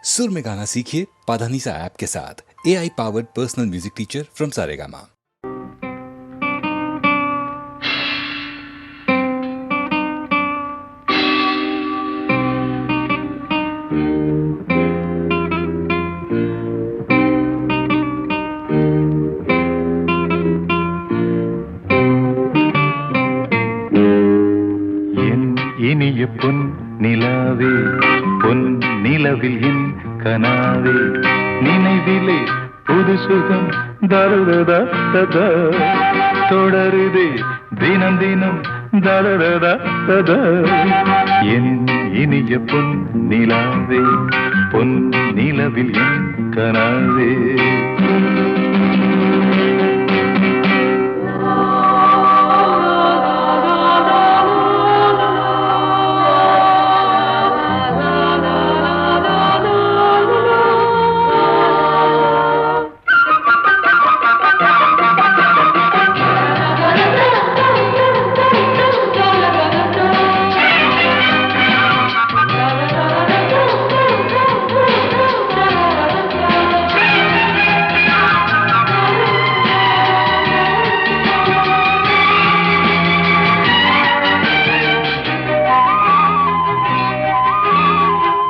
सुर में गाना सीखिए पाधानीसा ऐप के साथ। AI powered personal music teacher from Saregama. இனிய பொன் நிலாவே பொன் நிலவில் என் கனாவே நினைவிலே புது சுகம் தருததா ததா தொடருதே தினம் தினம் தருததா ததா என் இனிய பொன் நிலாவே பொன் நிலவில் என் கனாவே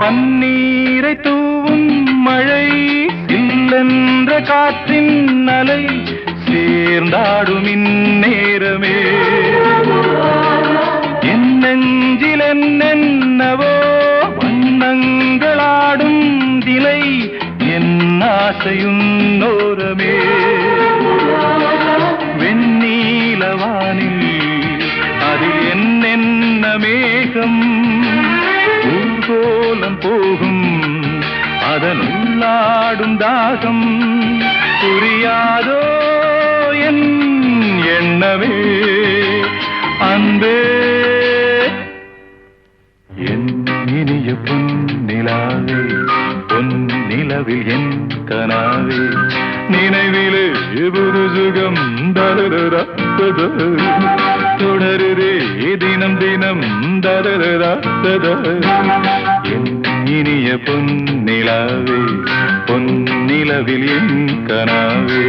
பன்னீரை தூவும் மழை சில்லென்ற காற்றின் அலை சேர்ந்தாடும் இந்நேரமே என் நெஞ்சில் என்னென்னவோ வண்ணங்களாடும் திலை என் ஆசையும் நோரமே வெண்ணீலவானில் அதில் என்னென்ன மேகம் ஊர்கோலம் போகும் அதனுள்ளாடும் தாகம் புரியாதோ என் எண்ணமே அன்பே என் இனிய பொன் நிலாவே பொன் நிலவில் என் கனாவே நினைவிலே புது சுகம் தருதா தொடருதே தினம் தினம் தருதா என் இனிய பொன் நிலாவே பொன் நிலவில் என் கனாவே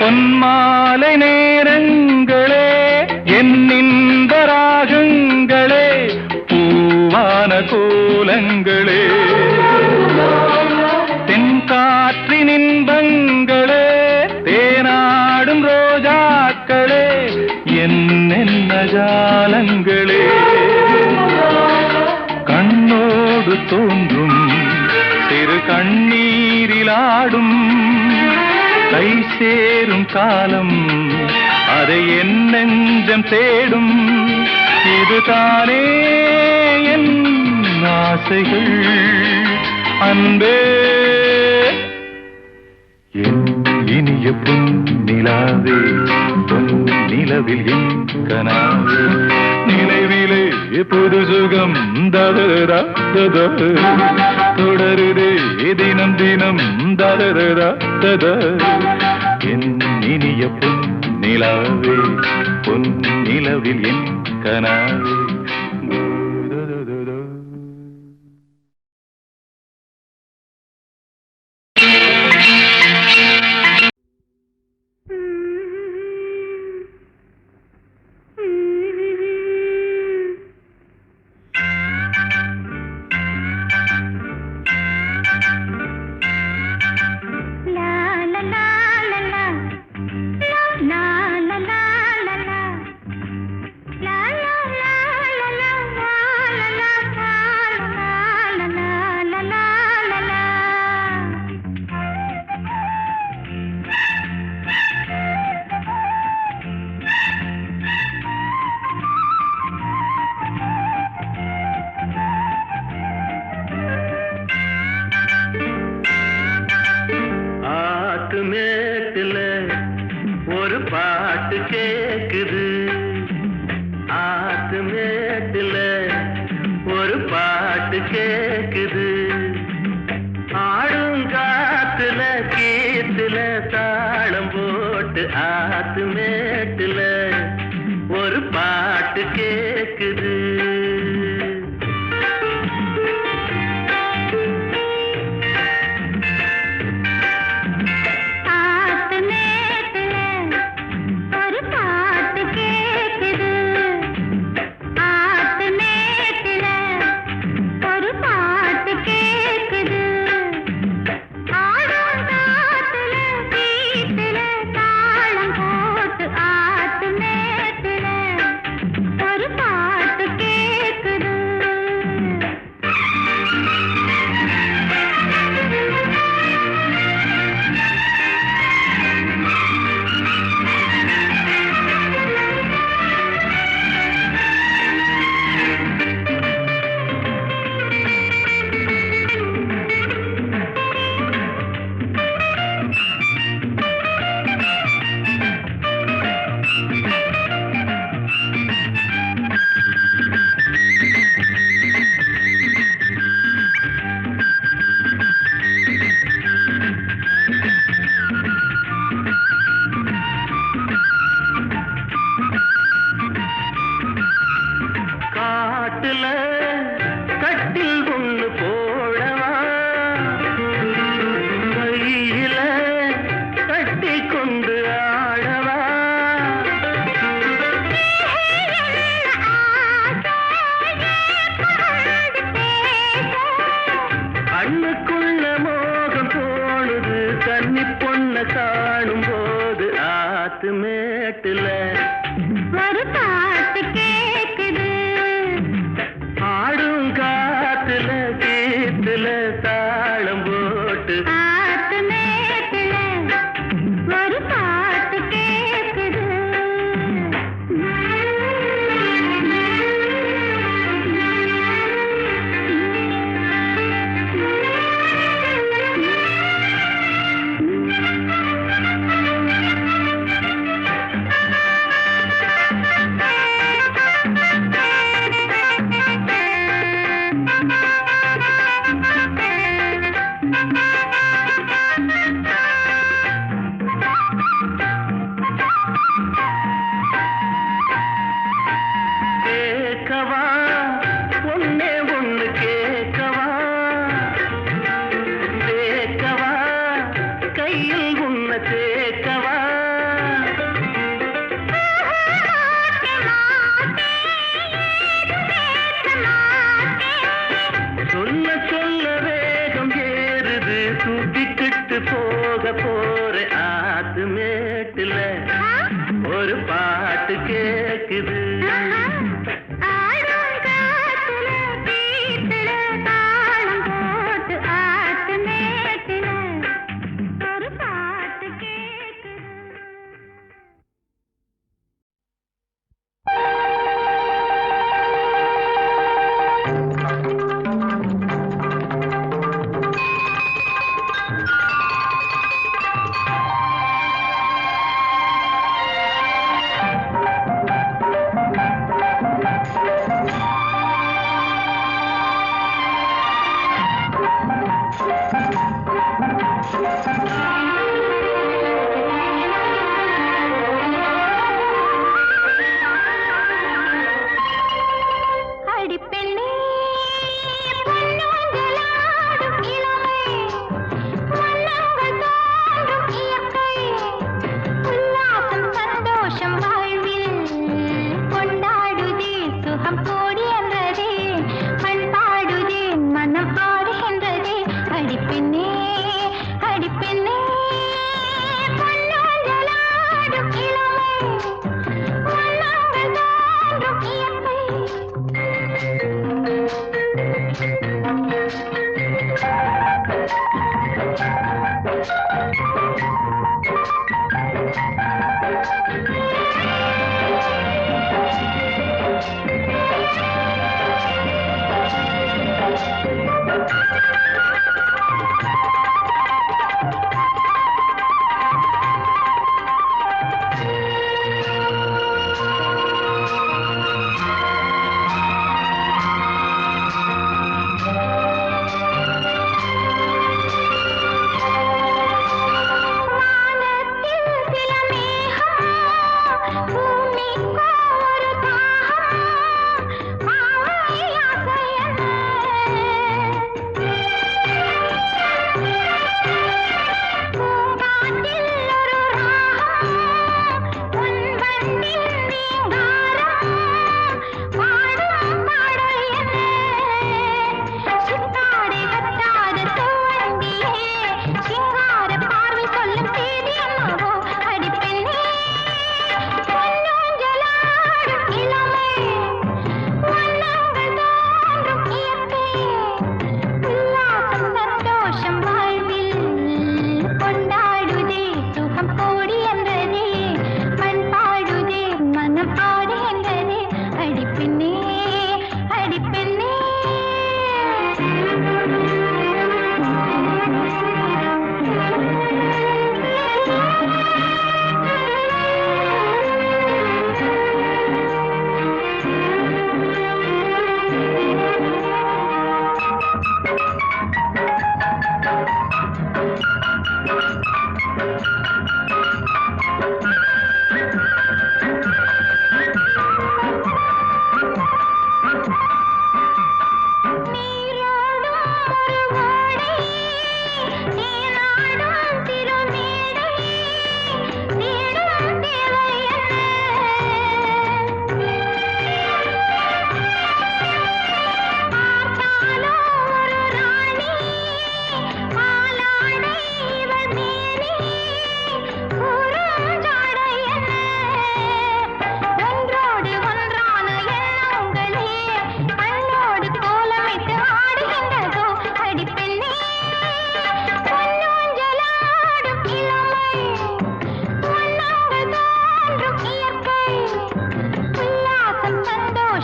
பொன்மாலை நேரங்களே என்னிந்த ராகங்களே பூவான கோலங்களே தென்காற்றின் இன்பங்களே தேனாடும் ரோஜாக்களே என்னென்ன ஜாலங்களே கண்ணோடு தோன்றும் சிறு கண்ணீரிலாடும் கை சேரும் காலம் அதை என் நெஞ்சம் தேடும் இதுதானே என் ஆசைகள் அன்பே என் இனிய பொன் நிலாவே பொன் நிலவில் என் கனாவே நினைவிலே புது சுகம் தருதா ததா தொடருதே தினம் தினம் தருதா ததா என் இனிய பொன் நிலாவே பொன் நிலவில் என் கனாவே la la la la la la la la la ஆத்து மேட்டுல ஒரு பாட்டு கேக்குது. ஆடும் காத்துல கீத்துல தாளம் போட்டு ஆத்து மேட்டுல ஒரு பாட்டு கேக்குது. காணும் போது ஆத்து மேட்டுல ஒரு பாட்டு கேக்குது. ஆடும் காத்துல கீத்துல தாளம் போட்டு ஆத்து மேட்டுல ஒரு பாட்டு கேக்குது. கேட்கவா ஒன்னே ஒண்ணு கேட்கவா, கேட்கவா கையில் உன்னை சேர்க்கவா. சொல்ல சொல்ல வேகம் ஏறுது, தூக்கிக்கிட்டு போக போற ஆத்து மேட்டுல ஒரு பாட்டு கேக்குது.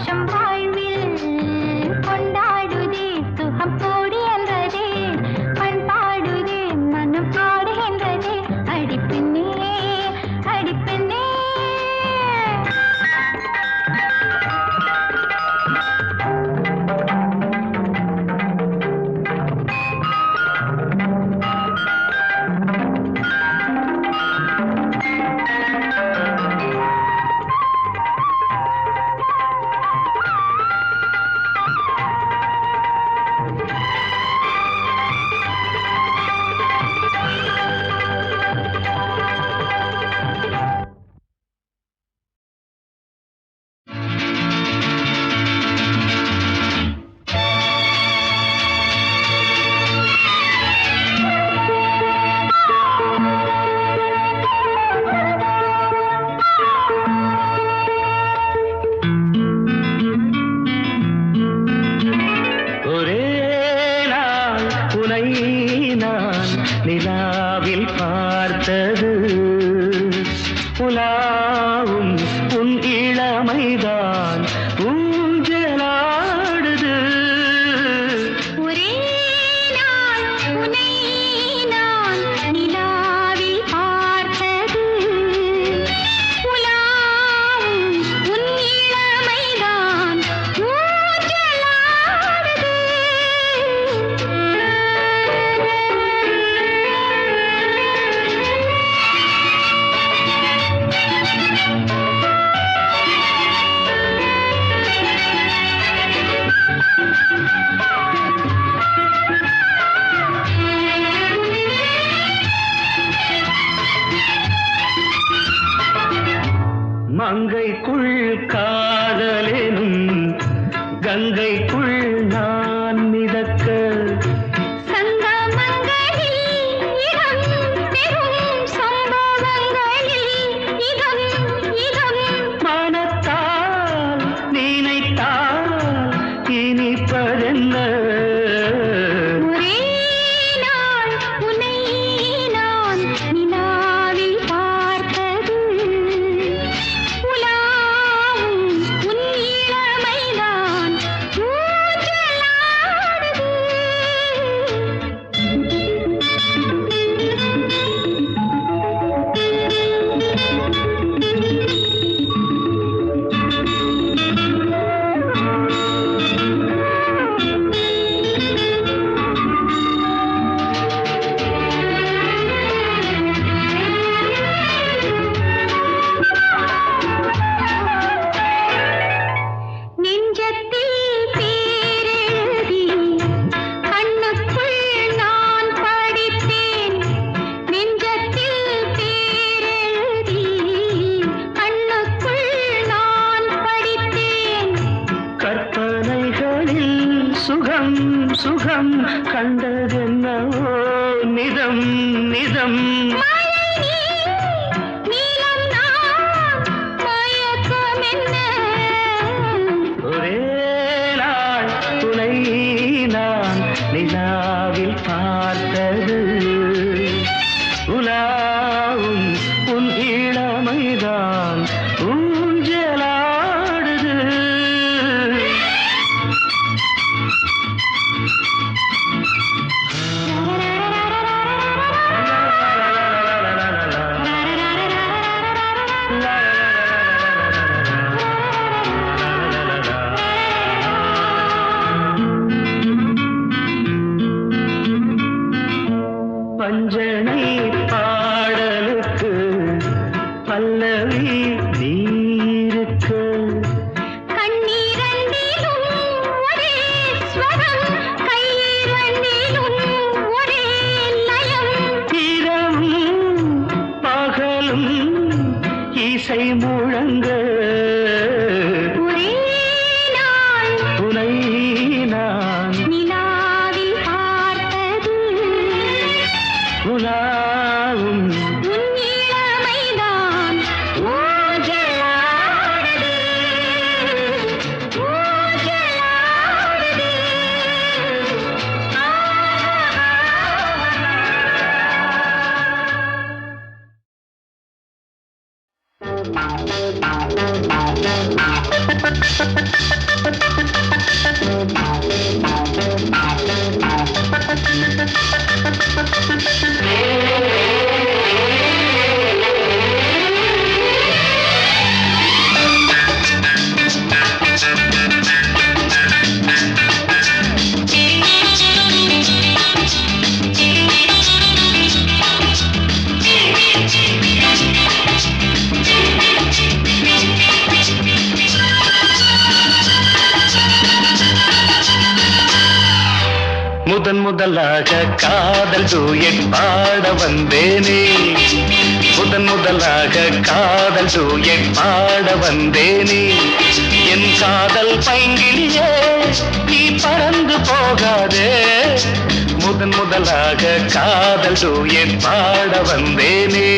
சந்தோஷம் வாழ்வில் கொண்டாடுதே சுகம் கூடி என்றதே பண்பாடுதே மனம் பாடுகின்றதே அடிப்பெண்ணே அடிப்பெண்ணே நிலாவில் பார்த்தது உலாவும் உன் இளமைதான் ஊஞ்சலாடுது ஒரே நாள் உன்னை நான் நிலாவில் பார்த்தது உலாவும் உன் இளமைதான் ஊஞ்சலாடுது மங்கைக்குள் காதலெனும் கங்கைக்குள் நான் மிதக்க சங்கமங்களில் இடம் பெறும் சம்பவங்களில் இதம் இதம் மனத்தால் நினைத்தால் இனிப்பதென்ன ஒரே நாள் உன்னை நான் நிலாவில் பார்த்தது உலாவும் உன் இளமைதான் ஊஞ்சலாடுது நெஞ்சத்தில் பேரெழுதி கண்ணுக்குள் நான் படித்தேன் நெஞ்சத்தில் பேரெழுதி கண்ணுக்குள் நான் படித்தேன் கற்பனைகளில் சுகம் சுகம் கண்டதென்னவோ நிதம் நிதம் மழை நீலம் நான் மயக்கம் என்ன ஒரே நாள் துணை நான் நிலாவில் பார்த்தது உலாவும் உன் இளமைதான் ஊஞ்சலாடுது பஞ்சனை பாடலுக்கு பல்லவி நீருக்கு கண்ணீரண்டிலும் ஒரே ஸ்வரம் கையிரண்டிலும் ஒரே லயம் இரவும் பகலும் இசை முழங்க ஒரே நாள் துணை நான் நிலாவில் பார்த்தது உலாவும் உன் இளமைதான் ஊஞ்சலாடுது ஊஞ்சலாடுது முதன் முதலாக காதல் டூயட் பாட வந்தேனே முதன் முதலாக காதல் டூயட் பாட வந்தேனே என் காதல் பைங்கிலியே நீ பறந்து போகாதே முதன் முதலாக காதல் டூயட் பாட வந்தேனே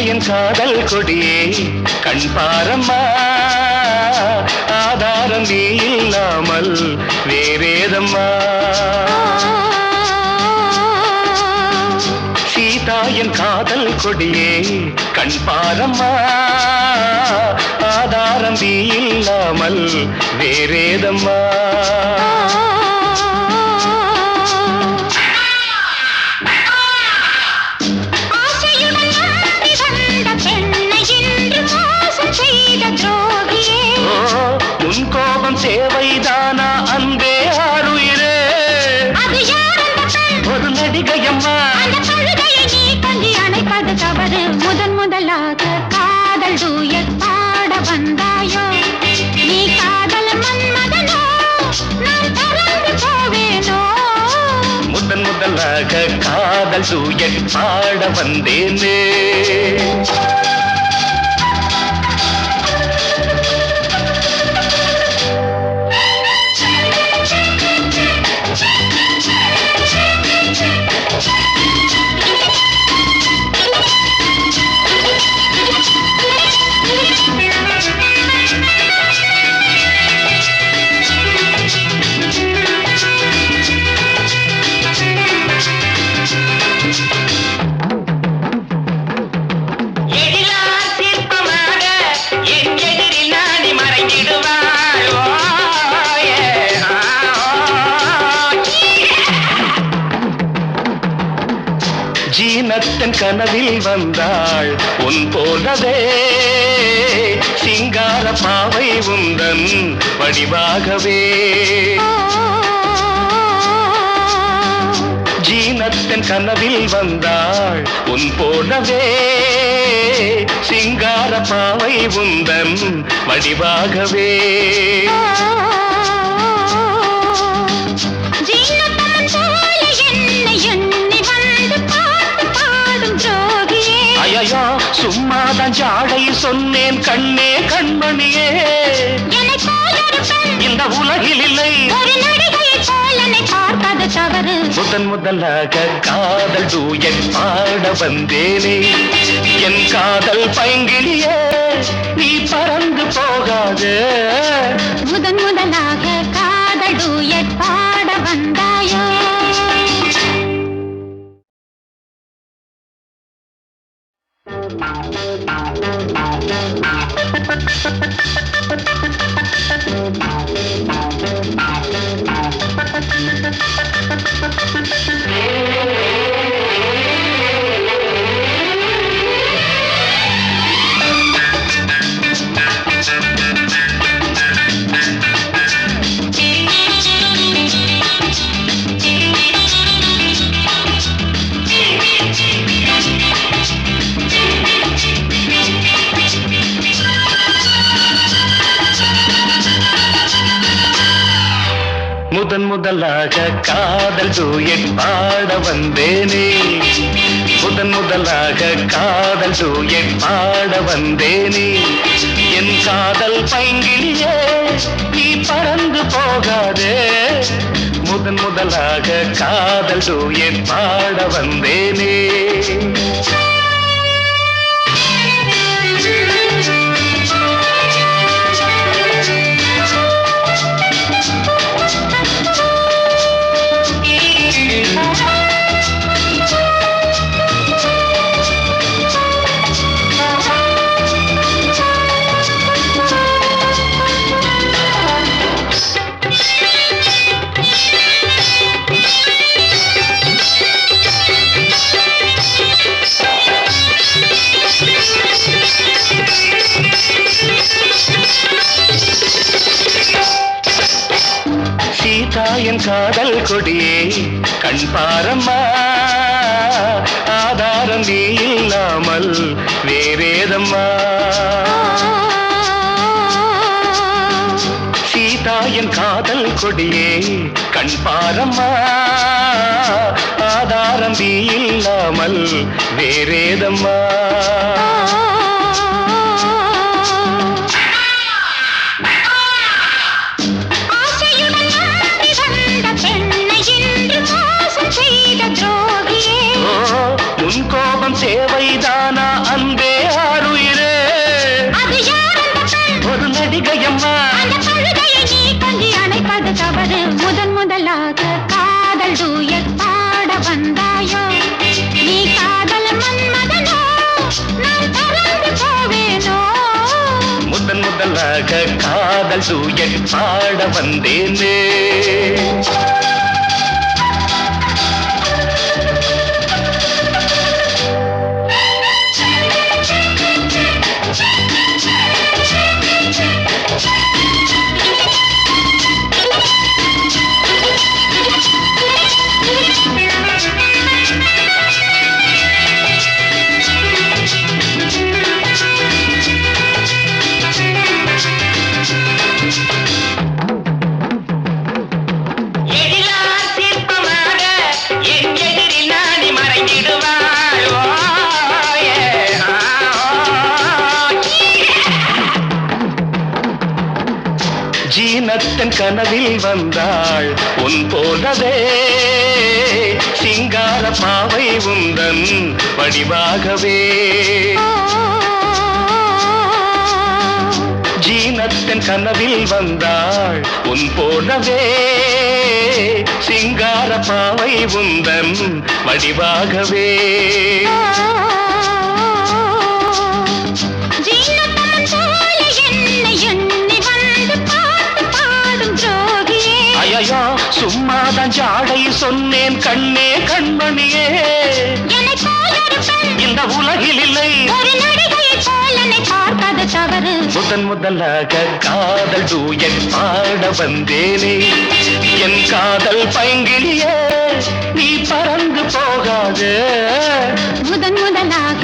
என் காதல் கொடியே கண் பாரம்மா ஆதாரம் நீ இல்லாமல் வேறேதம்மா சீதா என் காதல் கொடியே கண் பாரம்மா ஆதாரம் நீ இல்லாமல் வேறேதம்மா கோபம் தேவைதானா அன்பே ஆறுயிரே ஒரு நடிகையம்மா நீ கொஞ்சி அணைப்பது தவறு முதன் முதலாக காதல் டூயட் பாட வந்தாயோ நீ காதல் மன்மதனோ நான் பறந்து போவேனோ முதன் முதலாக காதல் டூயட் பாட வந்தேனே ஜீனத்தன் கனவில் வந்தாள் உன் போலவே சிங்கார பாவை உந்தன் வடிவாகவே ஜீனத்தன் கனவில் வந்தாள் உன் போலவே சிங்கார பாவை உந்தன் வடிவாகவே ஐயோ சும்மாதான் ஜாடை சொன்னேன் கண்ணே கண்மணியே இந்த உலகில் இல்லை பார்ப்பது தவறு முதன் முதலாக காதல் டூயட் பாட வந்தேனே என் காதல் பைங்கிலியே நீ பறந்து போகாது முதன் முதலாக காதல் டூயட் பாட வந்தாயோ முதன் முதலாக காதல் டூயட் பாட வந்தேனே முதன் முதலாக காதல் டூயட் பாட வந்தேனே என் காதல் பைங்கிலியே நீ பறந்து போகாதே முதன் முதலாக காதல் டூயட் பாட வந்தேனே காதல் கொடியே கண் பாரம்மா ஆதாரம் நீ இல்லாமல் வேறேதம்மா சீதா என் காதல் கொடியே கண் பாரம்மா ஆதாரம் நீ இல்லாமல் வேறேதம்மா உன் கோபம் சேவைதானா அன்பே ஆருயிரே ஒரு நடிகையம்மா நீ கொஞ்சி அணைப்பது தவறு முதலாக காதல் டூயட் பாட வந்தாயோ நீ காதல் மன்மதனோ நான் பறந்து போவேனோ முதலாக காதல் டூயட் பாட வந்தேனே ஜீனத்தன் கனவில் வந்தாள் உன் போலவே சிங்கார பாவை உந்தன் வடிவாகவே ஜீனத்தன் கனவில் வந்தாள் உன் போலவே சிங்கார பாவை உந்தன் வடிவாகவே ஐயோ சும்மாதான் ஜாடை சொன்னேன் கண்ணே கண்மணியே இந்த உலகில் இல்லை முதலாக காதல் டூயட் பாட வந்தேனே என் காதல் பைங்கிலியே நீ பறந்து போகாது முதலாக